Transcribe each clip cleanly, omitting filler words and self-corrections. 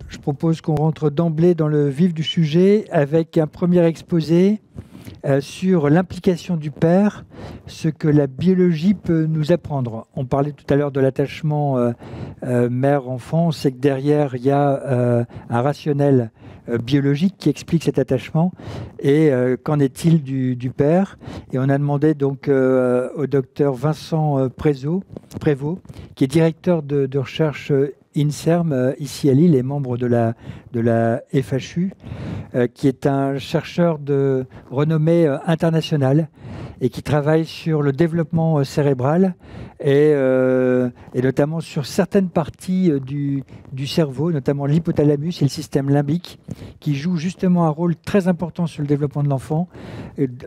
Je propose qu'on rentre d'emblée dans le vif du sujet avec un premier exposé sur l'implication du père, ce que la biologie peut nous apprendre. On parlait tout à l'heure de l'attachement mère-enfant. On sait que derrière, il y a un rationnel biologique qui explique cet attachement. Et qu'en est-il du père? Et on a demandé donc au docteur Vincent Prévost, qui est directeur de recherche INSERM, ici à Lille, et membre de la FHU, qui est un chercheur de renommée internationale et qui travaille sur le développement cérébral et notamment sur certaines parties du cerveau, notamment l'hypothalamus et le système limbique, qui jouent justement un rôle très important sur le développement de l'enfant,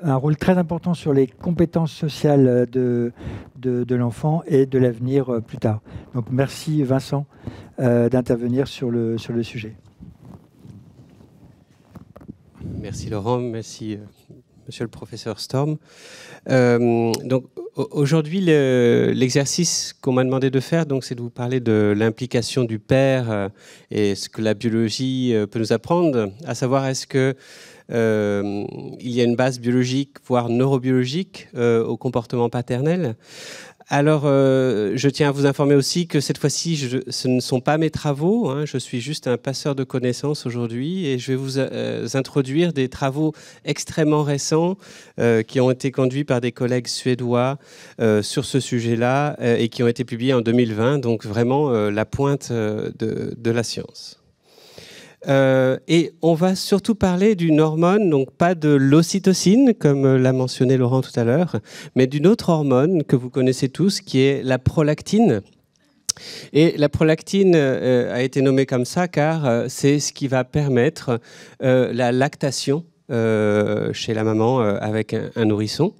un rôle très important sur les compétences sociales de l'enfant et de l'avenir plus tard. Donc merci Vincent d'intervenir sur le sujet. Merci Laurent, merci monsieur le professeur Storm. Donc aujourd'hui, l'exercice qu'on m'a demandé de faire, c'est de vous parler de l'implication du père et ce que la biologie peut nous apprendre, à savoir est-ce que il y a une base biologique, voire neurobiologique, au comportement paternel. Alors, je tiens à vous informer aussi que cette fois-ci, ce ne sont pas mes travaux. Je suis juste un passeur de connaissances aujourd'hui et je vais vous introduire des travaux extrêmement récents qui ont été conduits par des collègues suédois sur ce sujet-là et qui ont été publiés en 2020. Donc, vraiment la pointe de la science. Et on va surtout parler d'une hormone, donc pas de l'ocytocine, comme l'a mentionné Laurent tout à l'heure, mais d'une autre hormone que vous connaissez tous, qui est la prolactine. Et la prolactine a été nommée comme ça car c'est ce qui va permettre la lactation chez la maman avec un nourrisson.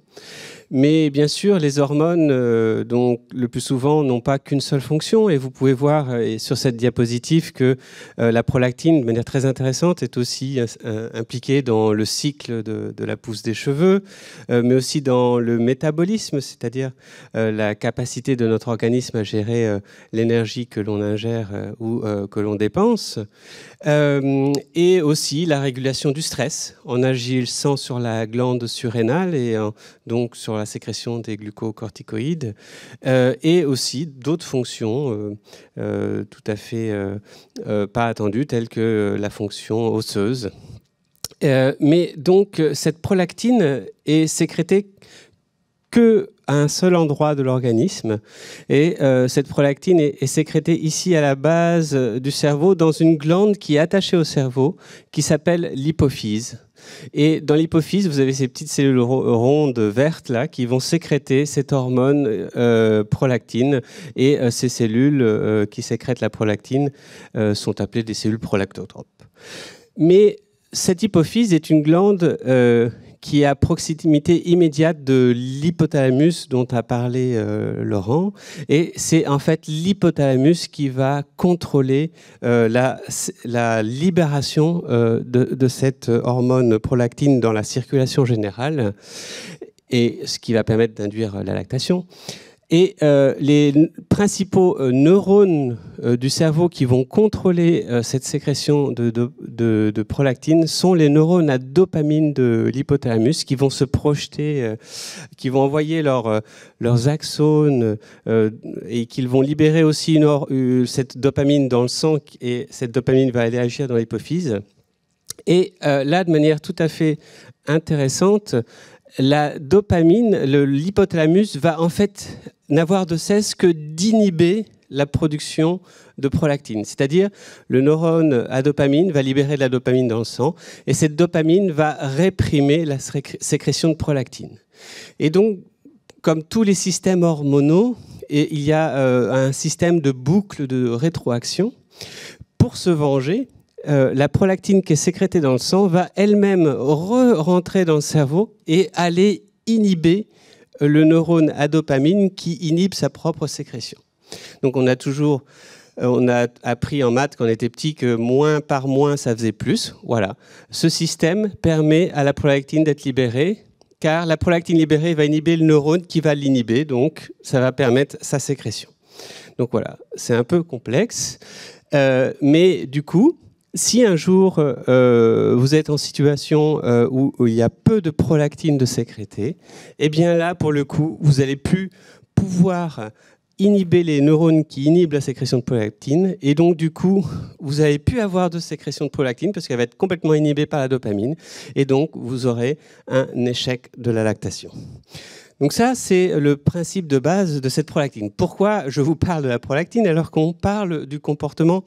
Mais bien sûr, les hormones, donc, le plus souvent, n'ont pas qu'une seule fonction. Et vous pouvez voir sur cette diapositive que la prolactine, de manière très intéressante, est aussi impliquée dans le cycle de la pousse des cheveux, mais aussi dans le métabolisme, c'est-à-dire la capacité de notre organisme à gérer l'énergie que l'on ingère ou que l'on dépense. Et aussi la régulation du stress en agissant sur la glande surrénale et donc sur la sécrétion des glucocorticoïdes et aussi d'autres fonctions tout à fait pas attendues telles que la fonction osseuse. Mais donc cette prolactine est sécrétée que à un seul endroit de l'organisme. Et cette prolactine est sécrétée ici à la base du cerveau, dans une glande qui est attachée au cerveau, qui s'appelle l'hypophyse. Et dans l'hypophyse, vous avez ces petites cellules rondes vertes là, qui vont sécréter cette hormone prolactine. Et ces cellules qui sécrètent la prolactine sont appelées des cellules prolactotropes. Mais cette hypophyse est une glande qui est à proximité immédiate de l'hypothalamus dont a parlé Laurent. Et c'est en fait l'hypothalamus qui va contrôler la libération de cette hormone prolactine dans la circulation générale, et ce qui va permettre d'induire la lactation. Et les principaux neurones du cerveau qui vont contrôler cette sécrétion de prolactine sont les neurones à dopamine de l'hypothalamus qui vont se projeter, qui vont envoyer leurs axones et qu'ils vont libérer aussi cette dopamine dans le sang, et cette dopamine va aller agir dans l'hypophyse. Et là, de manière tout à fait intéressante, la dopamine, l'hypothalamus va en fait n'avoir de cesse que d'inhiber la production de prolactine. C'est-à-dire, le neurone à dopamine va libérer de la dopamine dans le sang et cette dopamine va réprimer la sécrétion de prolactine. Et donc, comme tous les systèmes hormonaux, il y a un système de boucle de rétroaction. Pour se venger, la prolactine qui est sécrétée dans le sang va elle-même rentrer dans le cerveau et aller inhiber le neurone à dopamine qui inhibe sa propre sécrétion. Donc on a appris en maths quand on était petit que moins par moins ça faisait plus. Voilà. Ce système permet à la prolactine d'être libérée, car la prolactine libérée va inhiber le neurone qui va l'inhiber, donc ça va permettre sa sécrétion. Donc voilà, c'est un peu complexe. Mais du coup, si un jour vous êtes en situation où il y a peu de prolactine de sécréter, eh bien là, pour le coup, vous allez plus pouvoir inhiber les neurones qui inhibent la sécrétion de prolactine, et donc du coup, vous n'allez plus avoir de sécrétion de prolactine parce qu'elle va être complètement inhibée par la dopamine, et donc vous aurez un échec de la lactation. Donc ça, c'est le principe de base de cette prolactine. Pourquoi je vous parle de la prolactine alors qu'on parle du comportement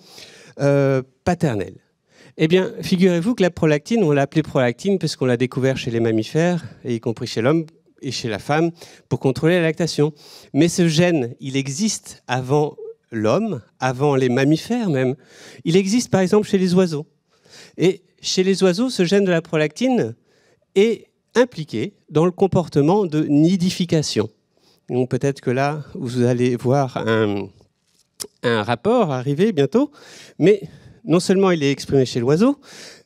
paternel? Eh bien, figurez-vous que la prolactine, on l'a appelée prolactine parce qu'on l'a découvert chez les mammifères, et y compris chez l'homme et chez la femme, pour contrôler la lactation. Mais ce gène, il existe avant l'homme, avant les mammifères même. Il existe par exemple chez les oiseaux. Et chez les oiseaux, ce gène de la prolactine est impliqué dans le comportement de nidification. Donc peut-être que là, vous allez voir un rapport arriver bientôt, mais non seulement il est exprimé chez l'oiseau,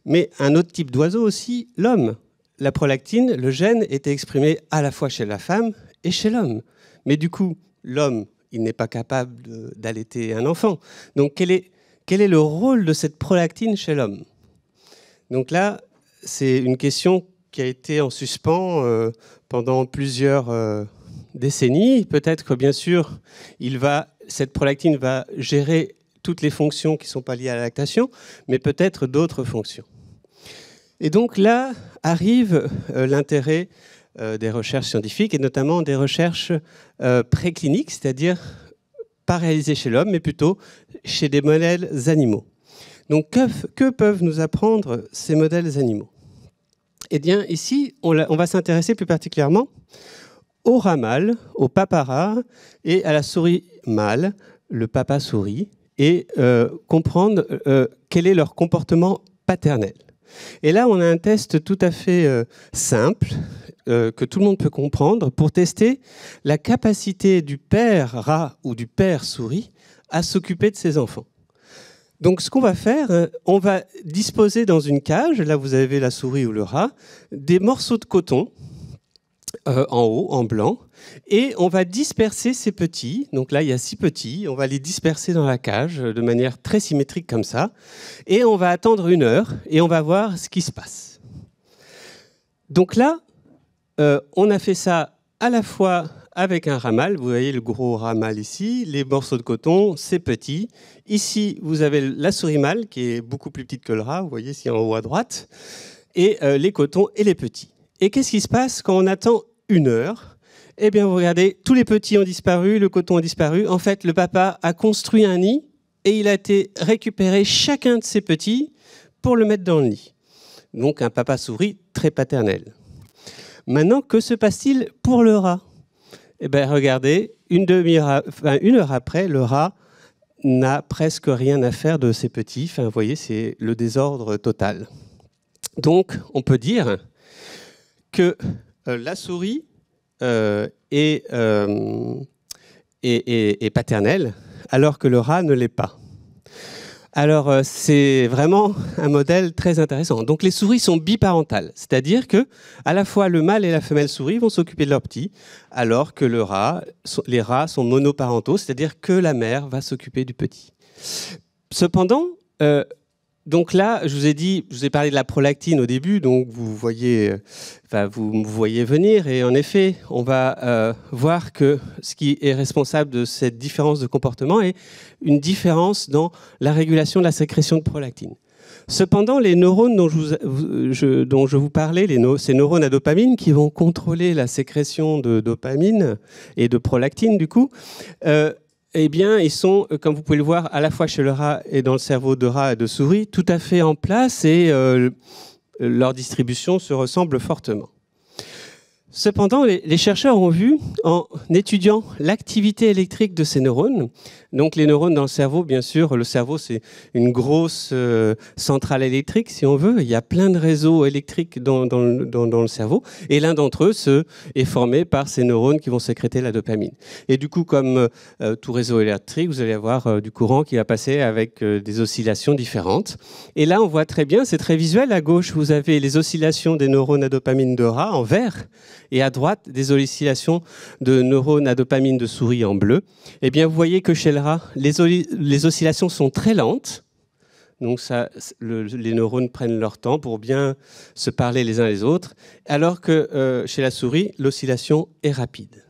mais un autre type d'oiseau aussi, l'homme. La prolactine, le gène, était exprimé à la fois chez la femme et chez l'homme. Mais du coup, l'homme, il n'est pas capable d'allaiter un enfant. Donc quel est le rôle de cette prolactine chez l'homme? Donc là, c'est une question qui a été en suspens pendant plusieurs décennies. Peut-être que, bien sûr, cette prolactine va gérer toutes les fonctions qui ne sont pas liées à la lactation, mais peut-être d'autres fonctions. Et donc là arrive l'intérêt des recherches scientifiques, et notamment des recherches précliniques, c'est-à-dire pas réalisées chez l'homme, mais plutôt chez des modèles animaux. Donc que peuvent nous apprendre ces modèles animaux? Eh bien ici, on va s'intéresser plus particulièrement au rat mâle, au papa rat, et à la souris mâle, le papa souris, et comprendre quel est leur comportement paternel. Et là, on a un test tout à fait simple, que tout le monde peut comprendre, pour tester la capacité du père rat ou du père souris à s'occuper de ses enfants. Donc ce qu'on va faire, on va disposer dans une cage, là vous avez la souris ou le rat, des morceaux de coton en haut, en blanc, et on va disperser ces petits. Donc là, il y a 6 petits. On va les disperser dans la cage de manière très symétrique comme ça. Et on va attendre 1 heure et on va voir ce qui se passe. Donc là, on a fait ça à la fois avec un rat mâle. Vous voyez le gros rat mâle ici, les morceaux de coton, c'est petit. Ici, vous avez la souris mâle qui est beaucoup plus petite que le rat. Vous voyez ici en haut à droite. Et les cotons et les petits. Et qu'est-ce qui se passe quand on attend 1 heure? Eh bien, vous regardez, tous les petits ont disparu, le coton a disparu. En fait, le papa a construit un nid et il a été récupérer chacun de ces petits pour le mettre dans le nid. Donc, un papa souris très paternel. Maintenant, que se passe-t-il pour le rat? Eh bien, regardez, 1 heure après, le rat n'a presque rien à faire de ses petits. Enfin, vous voyez, c'est le désordre total. Donc, on peut dire que la souris est paternelle, alors que le rat ne l'est pas. Alors, c'est vraiment un modèle très intéressant. Donc, les souris sont biparentales, c'est-à-dire que à la fois le mâle et la femelle souris vont s'occuper de leurs petits, alors que les rats sont monoparentaux, c'est-à-dire que la mère va s'occuper du petit. Cependant, donc là, je vous ai parlé de la prolactine au début, donc vous me voyez venir, et en effet, on va voir que ce qui est responsable de cette différence de comportement est une différence dans la régulation de la sécrétion de prolactine. Cependant, les neurones dont je vous parlais, ces neurones à dopamine qui vont contrôler la sécrétion de dopamine et de prolactine, du coup, eh bien, ils sont, comme vous pouvez le voir, à la fois chez le rat et dans le cerveau de rat et de souris, tout à fait en place, et leur distribution se ressemble fortement. Cependant, les chercheurs ont vu, en étudiant l'activité électrique de ces neurones, Donc les neurones dans le cerveau, bien sûr, le cerveau c'est une grosse centrale électrique si on veut. Il y a plein de réseaux électriques dans le cerveau et l'un d'entre eux est formé par ces neurones qui vont sécréter la dopamine. Et du coup, comme tout réseau électrique, vous allez avoir du courant qui va passer avec des oscillations différentes. Et là, on voit très bien, c'est très visuel. À gauche, vous avez les oscillations des neurones à dopamine de rat en vert et à droite, des oscillations de neurones à dopamine de souris en bleu. Eh bien, vous voyez que chez le rat, les oscillations sont très lentes. Donc, les neurones prennent leur temps pour bien se parler les uns les autres, alors que chez la souris, l'oscillation est rapide.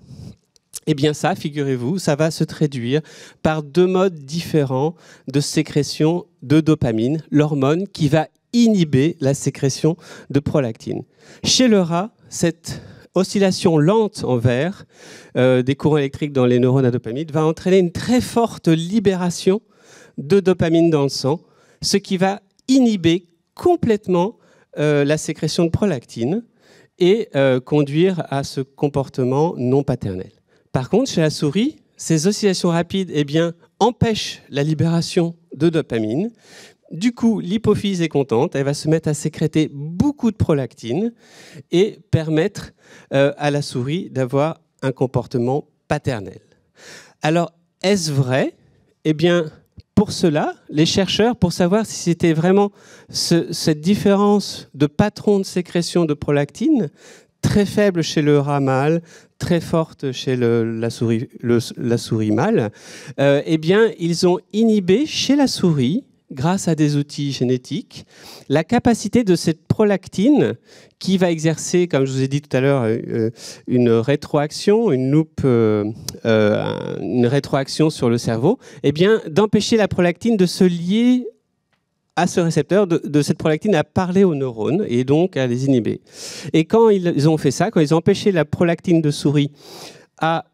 Eh bien ça, figurez-vous, ça va se traduire par 2 modes différents de sécrétion de dopamine, l'hormone qui va inhiber la sécrétion de prolactine. Chez le rat, cette oscillation lente en vert des courants électriques dans les neurones à dopamine va entraîner une très forte libération de dopamine dans le sang, ce qui va inhiber complètement la sécrétion de prolactine et conduire à ce comportement non paternel. Par contre, chez la souris, ces oscillations rapides empêchent la libération de dopamine. Du coup, l'hypophyse est contente, elle va se mettre à sécréter beaucoup de prolactine et permettre à la souris d'avoir un comportement paternel. Alors, est-ce vrai ? Eh bien, pour cela, les chercheurs, pour savoir si c'était vraiment cette différence de patron de sécrétion de prolactine, très faible chez le rat mâle, très forte chez la souris mâle, ils ont inhibé chez la souris, grâce à des outils génétiques, la capacité de cette prolactine qui va exercer, comme je vous ai dit tout à l'heure, une rétroaction, une rétroaction sur le cerveau, d'empêcher la prolactine de se lier à ce récepteur, de cette prolactine à parler aux neurones et donc à les inhiber. Et quand ils ont fait ça, quand ils ont empêché la prolactine de souris à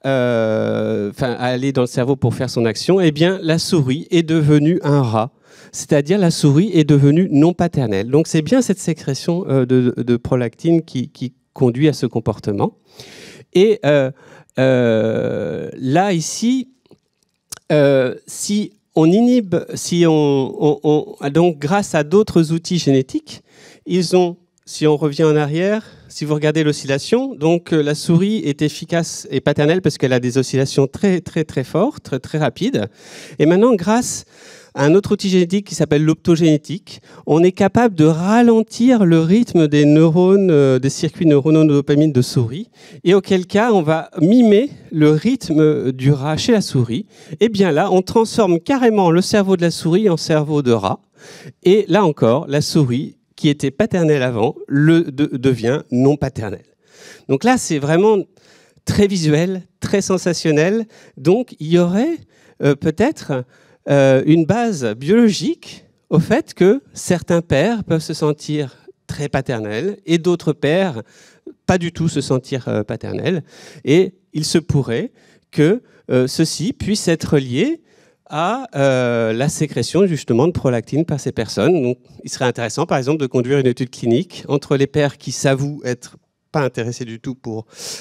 aller dans le cerveau pour faire son action, la souris est devenue un rat. C'est-à-dire la souris est devenue non paternelle. Donc c'est bien cette sécrétion de prolactine qui conduit à ce comportement. Et là, ici, si on inhibe, donc grâce à d'autres outils génétiques, si on revient en arrière, si vous regardez l'oscillation, donc la souris est efficace et paternelle parce qu'elle a des oscillations très très très fortes, très, très rapides. Et maintenant, grâce à un autre outil génétique qui s'appelle l'optogénétique, on est capable de ralentir le rythme des neurones, des circuits neuronaux de dopamine de souris, et auquel cas on va mimer le rythme du rat chez la souris. Et bien là, on transforme carrément le cerveau de la souris en cerveau de rat. Et là encore, la souris, qui était paternelle avant, devient non paternelle. Donc là, c'est vraiment très visuel, très sensationnel. Donc il y aurait peut-être une base biologique au fait que certains pères peuvent se sentir très paternels et d'autres pères pas du tout se sentir paternels. Et il se pourrait que ceci puisse être lié à la sécrétion justement de prolactine par ces personnes. Donc, il serait intéressant, par exemple, de conduire une étude clinique entre les pères qui s'avouent être pas intéressés du tout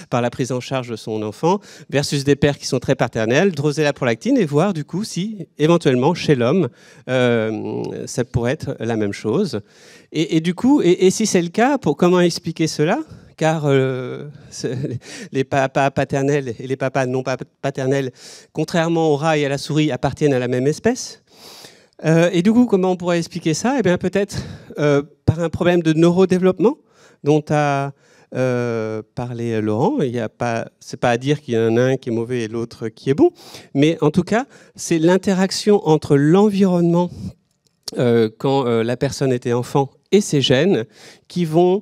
par la prise en charge de son enfant versus des pères qui sont très paternels, doser la prolactine et voir du coup si éventuellement chez l'homme ça pourrait être la même chose. Et du coup, et si c'est le cas, comment expliquer cela ? Car les papas paternels et les papas non paternels, contrairement au rat et à la souris, appartiennent à la même espèce. Et du coup, comment on pourrait expliquer ça ? Eh bien, peut-être par un problème de neurodéveloppement dont a parlé Laurent. C'est pas à dire qu'il y en a un qui est mauvais et l'autre qui est bon, mais en tout cas, c'est l'interaction entre l'environnement quand la personne était enfant et ses gènes qui vont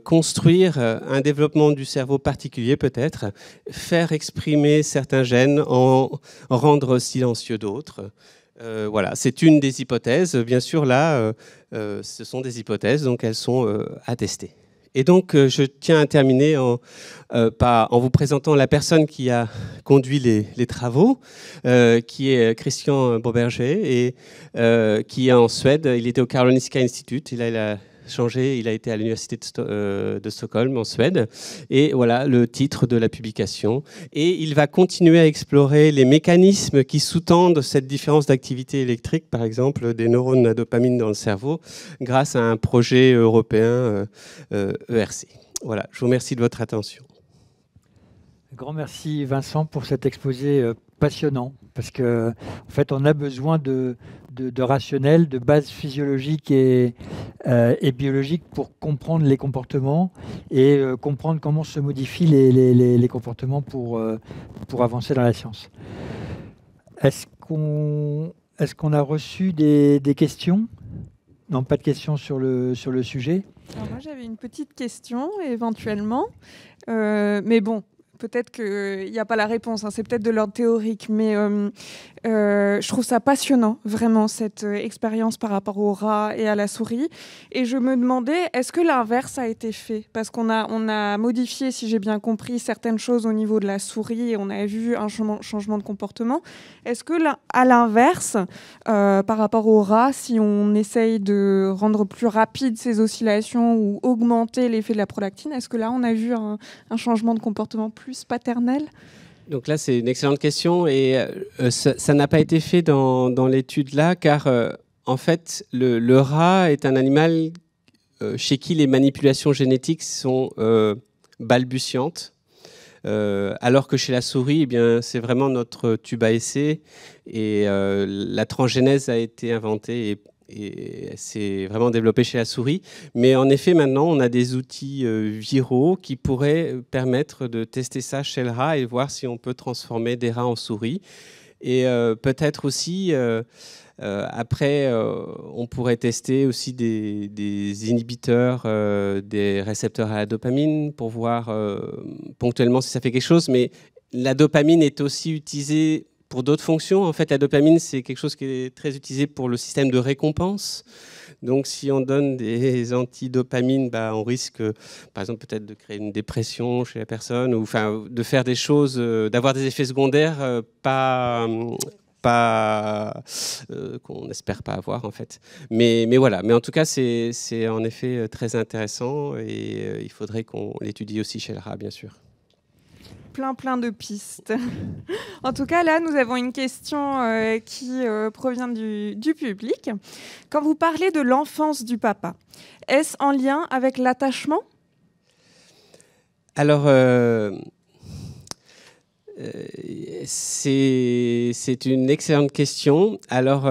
construire un développement du cerveau particulier peut-être, faire exprimer certains gènes, en rendre silencieux d'autres. Voilà, c'est une des hypothèses. Bien sûr, là, ce sont des hypothèses, donc elles sont à tester. Et donc, je tiens à terminer en vous présentant la personne qui a conduit les travaux, qui est Christian Boberger, et qui est en Suède. Il était au Karolinska Institute. Il a changé. Il a été à l'université de Stockholm, en Suède. Et voilà le titre de la publication. Et il va continuer à explorer les mécanismes qui sous-tendent cette différence d'activité électrique, par exemple, des neurones à dopamine dans le cerveau, grâce à un projet européen ERC. Voilà, je vous remercie de votre attention. Grand merci Vincent pour cet exposé passionnant, parce que en fait on a besoin de rationnel, de bases physiologiques et biologiques pour comprendre les comportements et comprendre comment se modifient les comportements pour avancer dans la science. Est-ce qu'on a reçu des questions? Non, pas de questions sur le sujet. Alors moi j'avais une petite question éventuellement, mais bon, peut-être qu'il n'y a pas la réponse, hein, c'est peut-être de l'ordre théorique, mais je trouve ça passionnant, vraiment, cette expérience par rapport au rat et à la souris. Et je me demandais, est-ce que l'inverse a été fait? Parce qu'on a modifié, si j'ai bien compris, certaines choses au niveau de la souris et on a vu un changement de comportement. Est-ce que, à l'inverse, par rapport au rat, si on essaye de rendre plus rapide ces oscillations ou augmenter l'effet de la prolactine, est-ce que là, on a vu un changement de comportement plus paternel? Donc là, c'est une excellente question et ça n'a pas été fait dans l'étude là, car en fait, le rat est un animal chez qui les manipulations génétiques sont balbutiantes, alors que chez la souris, eh bien, c'est vraiment notre tube à essai et la transgénèse a été inventée et c'est vraiment développé chez la souris. Mais en effet, maintenant, on a des outils viraux qui pourraient permettre de tester ça chez le rat et voir si on peut transformer des rats en souris. Et peut-être aussi, après, on pourrait tester aussi des inhibiteurs des récepteurs à la dopamine pour voir ponctuellement si ça fait quelque chose. Mais la dopamine est aussi utilisée pour d'autres fonctions. En fait, la dopamine, c'est quelque chose qui est très utilisé pour le système de récompense. Donc, si on donne des antidopamines, on risque, par exemple, peut-être de créer une dépression chez la personne, ou enfin, de faire des choses, d'avoir des effets secondaires qu'on n'espère pas avoir, en fait. Mais voilà. Mais en tout cas, c'est en effet très intéressant et il faudrait qu'on l'étudie aussi chez le rat, bien sûr. Plein de pistes. En tout cas, là, nous avons une question qui provient du public. Quand vous parlez de l'enfance du papa, est-ce en lien avec l'attachement? Alors, c'est une excellente question. Alors,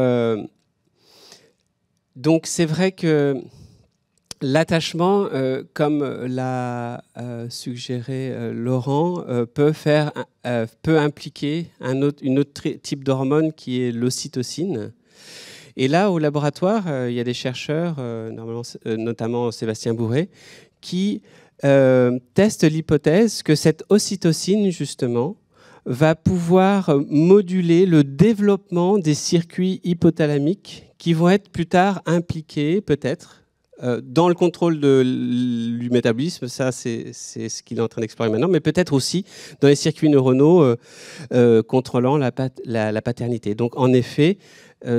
donc, c'est vrai que l'attachement, comme l'a suggéré Laurent, peut impliquer un autre type d'hormone qui est l'ocytocine. Et là, au laboratoire, il y a des chercheurs, notamment Sébastien Bourré, qui testent l'hypothèse que cette ocytocine, justement, va pouvoir moduler le développement des circuits hypothalamiques qui vont être plus tard impliqués, peut-être, dans le contrôle du métabolisme, ça c'est ce qu'il est en train d'explorer maintenant, mais peut-être aussi dans les circuits neuronaux contrôlant la paternité. Donc en effet,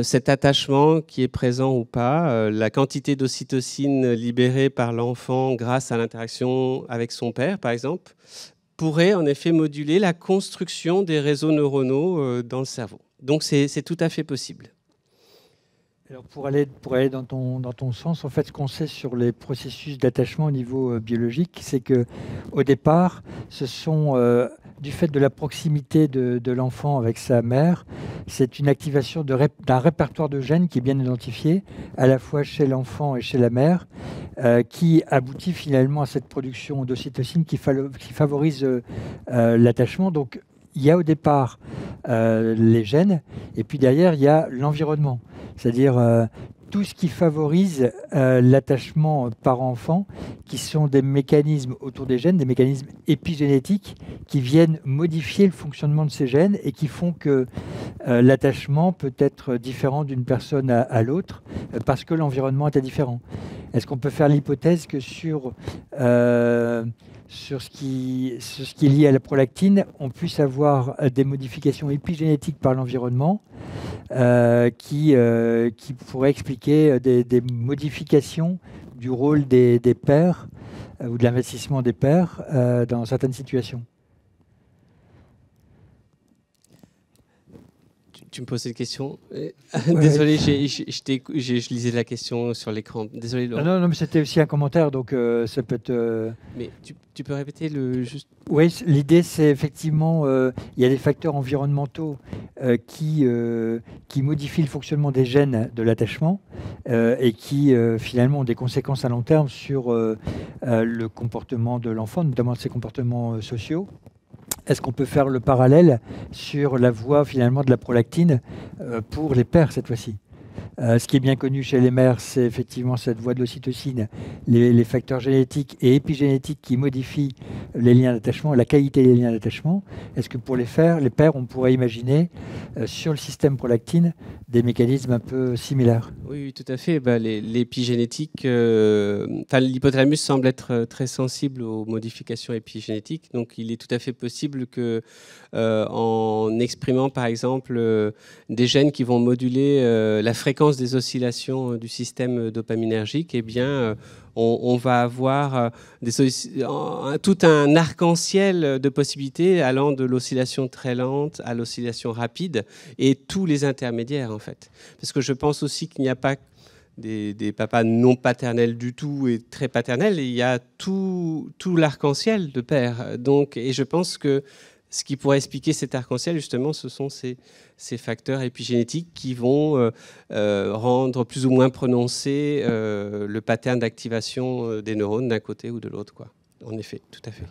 cet attachement qui est présent ou pas, la quantité d'ocytocine libérée par l'enfant grâce à l'interaction avec son père, par exemple, pourrait en effet moduler la construction des réseaux neuronaux dans le cerveau. Donc c'est tout à fait possible. Alors pour aller dans ton sens, en fait, ce qu'on sait sur les processus d'attachement au niveau biologique, c'est qu'au départ, ce sont, du fait de la proximité de l'enfant avec sa mère, c'est une activation d'un répertoire de gènes qui est bien identifié, à la fois chez l'enfant et chez la mère, qui aboutit finalement à cette production d'ocytocine qui favorise l'attachement. Donc, il y a au départ les gènes, et puis derrière, il y a l'environnement. C'est-à-dire tout ce qui favorise l'attachement parent-enfant, qui sont des mécanismes autour des gènes, des mécanismes épigénétiques qui viennent modifier le fonctionnement de ces gènes et qui font que l'attachement peut être différent d'une personne à l'autre parce que l'environnement est différent. Est-ce qu'on peut faire l'hypothèse que sur ce qui est lié à la prolactine, on puisse avoir des modifications épigénétiques par l'environnement qui pourraient expliquer des modifications du rôle des pères ou de l'investissement des pères dans certaines situations. Tu me poses cette question. Désolé, je lisais la question sur l'écran. Désolé, Laurent. Non, mais c'était aussi un commentaire, donc ça peut être... Mais tu peux répéter le juste... Oui, l'idée, c'est effectivement, il y a des facteurs environnementaux qui modifient le fonctionnement des gènes de l'attachement et qui, finalement, ont des conséquences à long terme sur le comportement de l'enfant, notamment ses comportements sociaux. Est-ce qu'on peut faire le parallèle sur la voie finalement de la prolactine pour les pères cette fois-ci? Ce qui est bien connu chez les mères, c'est effectivement cette voie de l'ocytocine, les facteurs génétiques et épigénétiques qui modifient les liens d'attachement, la qualité des liens d'attachement. Est-ce que pour les pères, on pourrait imaginer sur le système prolactine des mécanismes un peu similaires? Oui, tout à fait. L'épigénétique, l'hypothalamus semble être très sensible aux modifications épigénétiques. Donc, il est tout à fait possible que, en exprimant par exemple des gènes qui vont moduler la fréquence des oscillations du système dopaminergique, eh bien, on va avoir tout un arc-en-ciel de possibilités allant de l'oscillation très lente à l'oscillation rapide et tous les intermédiaires en fait. Parce que je pense aussi qu'il n'y a pas des papas non paternels du tout et très paternels, il y a tout l'arc-en-ciel de pères. Donc, et je pense que ce qui pourrait expliquer cet arc-en-ciel, justement, ce sont ces facteurs épigénétiques qui vont rendre plus ou moins prononcé le pattern d'activation des neurones d'un côté ou de l'autre, quoi. En effet, tout à fait.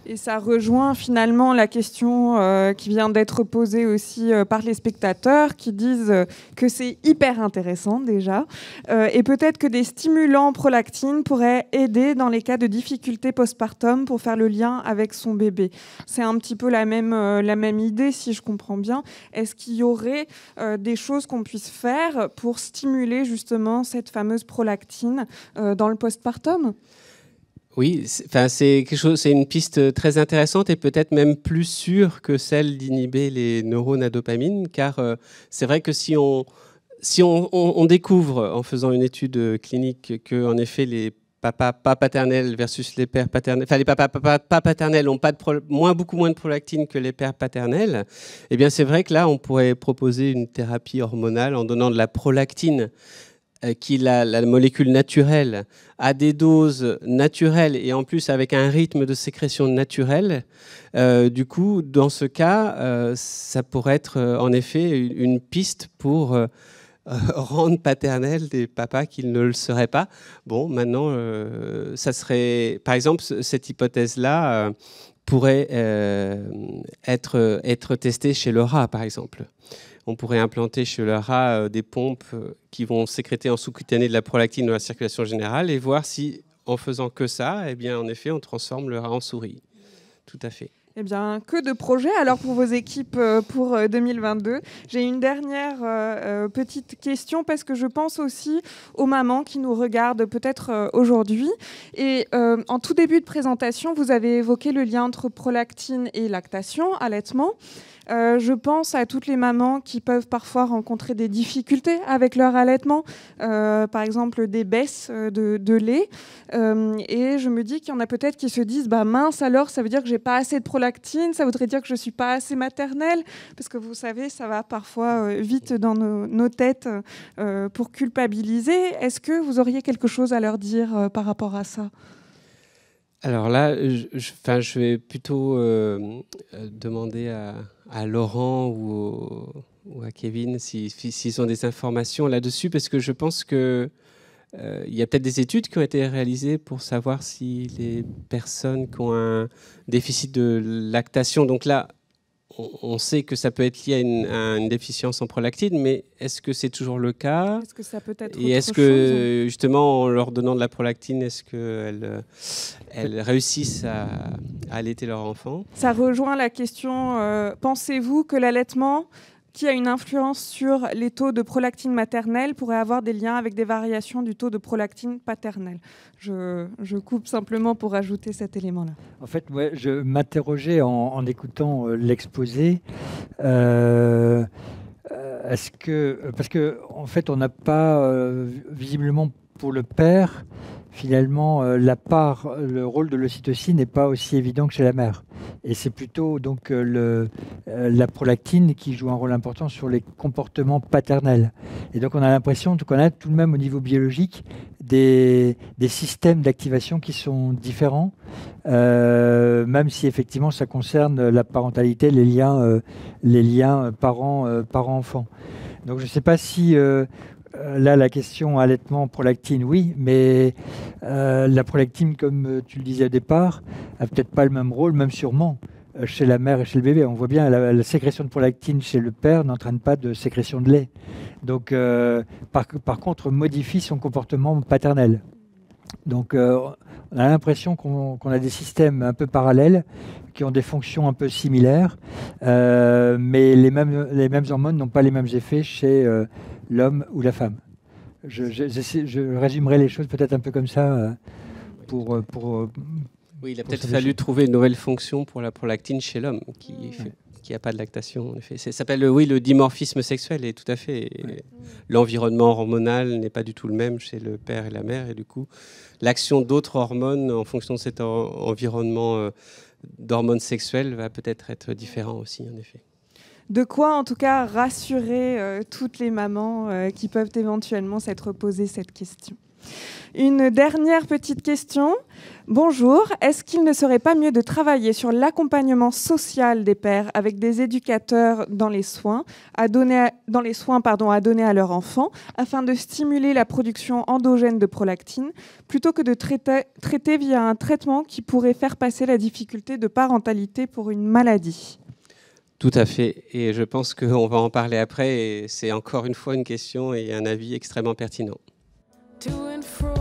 Et ça rejoint finalement la question qui vient d'être posée aussi par les spectateurs qui disent que c'est hyper intéressant déjà et peut-être que des stimulants prolactine pourraient aider dans les cas de difficultés postpartum pour faire le lien avec son bébé. C'est un petit peu la même idée si je comprends bien. Est-ce qu'il y aurait des choses qu'on puisse faire pour stimuler justement cette fameuse prolactine dans le postpartum ? Oui, c'est une piste très intéressante et peut-être même plus sûre que celle d'inhiber les neurones à dopamine, car c'est vrai que si on découvre en faisant une étude clinique que en effet les papas pas paternels versus les pères paternels, enfin les papas pas paternels ont beaucoup moins de prolactine que les pères paternels, eh bien c'est vrai que là on pourrait proposer une thérapie hormonale en donnant de la prolactine qui est la molécule naturelle, à des doses naturelles et en plus avec un rythme de sécrétion naturel. Du coup, dans ce cas, ça pourrait être en effet une piste pour rendre paternels des papas qui ne le seraient pas. Bon, maintenant, ça serait, par exemple, cette hypothèse-là pourrait être testée chez le rat, par exemple. On pourrait implanter chez le rat des pompes qui vont sécréter en sous-cutané de la prolactine dans la circulation générale et voir si, en faisant que ça, eh bien, en effet, on transforme le rat en souris. Tout à fait. Eh bien, que de projets alors pour vos équipes pour 2022. J'ai une dernière petite question parce que je pense aussi aux mamans qui nous regardent peut-être aujourd'hui. Et en tout début de présentation, vous avez évoqué le lien entre prolactine et lactation, allaitement. Je pense à toutes les mamans qui peuvent parfois rencontrer des difficultés avec leur allaitement, par exemple des baisses de lait. Et je me dis qu'il y en a peut-être qui se disent bah mince alors, ça veut dire que j'ai pas assez de prolactine, ça voudrait dire que je suis pas assez maternelle, parce que vous savez, ça va parfois vite dans nos têtes pour culpabiliser. Est-ce que vous auriez quelque chose à leur dire par rapport à ça ? Alors là, je vais plutôt demander à Laurent ou à Kevin s'ils ont des informations là-dessus, parce que je pense que il y a peut-être des études qui ont été réalisées pour savoir si les personnes qui ont un déficit de lactation, donc là, on sait que ça peut être lié à une déficience en prolactine, mais est-ce que c'est toujours le cas ? Est-ce que ça peut être Et est-ce que, justement, en leur donnant de la prolactine, est-ce qu'elles réussissent à allaiter leur enfant ? Ça rejoint la question, pensez-vous que l'allaitement qui a une influence sur les taux de prolactine maternelle pourrait avoir des liens avec des variations du taux de prolactine paternelle. Je coupe simplement pour ajouter cet élément-là. En fait, ouais, je m'interrogeais en écoutant l'exposé. Est-ce que, parce que en fait, on n'a pas visiblement pour le père, finalement, le rôle de l'ocytocine n'est pas aussi évident que chez la mère. Et c'est plutôt donc la prolactine qui joue un rôle important sur les comportements paternels. Et donc on a l'impression qu'on a tout de même au niveau biologique des systèmes d'activation qui sont différents, même si effectivement ça concerne la parentalité, les liens parents-enfants. Donc je ne sais pas si... là, la question allaitement, prolactine, oui, mais la prolactine, comme tu le disais au départ, a peut-être pas le même rôle, même sûrement, chez la mère et chez le bébé. On voit bien la sécrétion de prolactine chez le père n'entraîne pas de sécrétion de lait. Donc, par contre, modifie son comportement paternel. Donc, on a l'impression qu'on a des systèmes un peu parallèles qui ont des fonctions un peu similaires, mais les mêmes hormones n'ont pas les mêmes effets chez l'homme ou la femme. Je résumerai les choses peut-être un peu comme ça pour oui, il a peut-être fallu trouver une nouvelle fonction pour la prolactine chez l'homme qui n'a pas de lactation, en effet. Ça s'appelle le dimorphisme sexuel, et tout à fait. L'environnement hormonal n'est pas du tout le même chez le père et la mère, et du coup, l'action d'autres hormones en fonction de cet environnement d'hormones sexuelles va peut-être être différent aussi, en effet. De quoi, en tout cas, rassurer toutes les mamans qui peuvent éventuellement s'être posées cette question. Une dernière petite question. Bonjour, est-ce qu'il ne serait pas mieux de travailler sur l'accompagnement social des pères avec des éducateurs dans les soins à donner à leurs enfants afin de stimuler la production endogène de prolactine plutôt que de traiter via un traitement qui pourrait faire passer la difficulté de parentalité pour une maladie ? Tout à fait, et je pense qu'on va en parler après, et c'est encore une fois une question et un avis extrêmement pertinent. To and fro.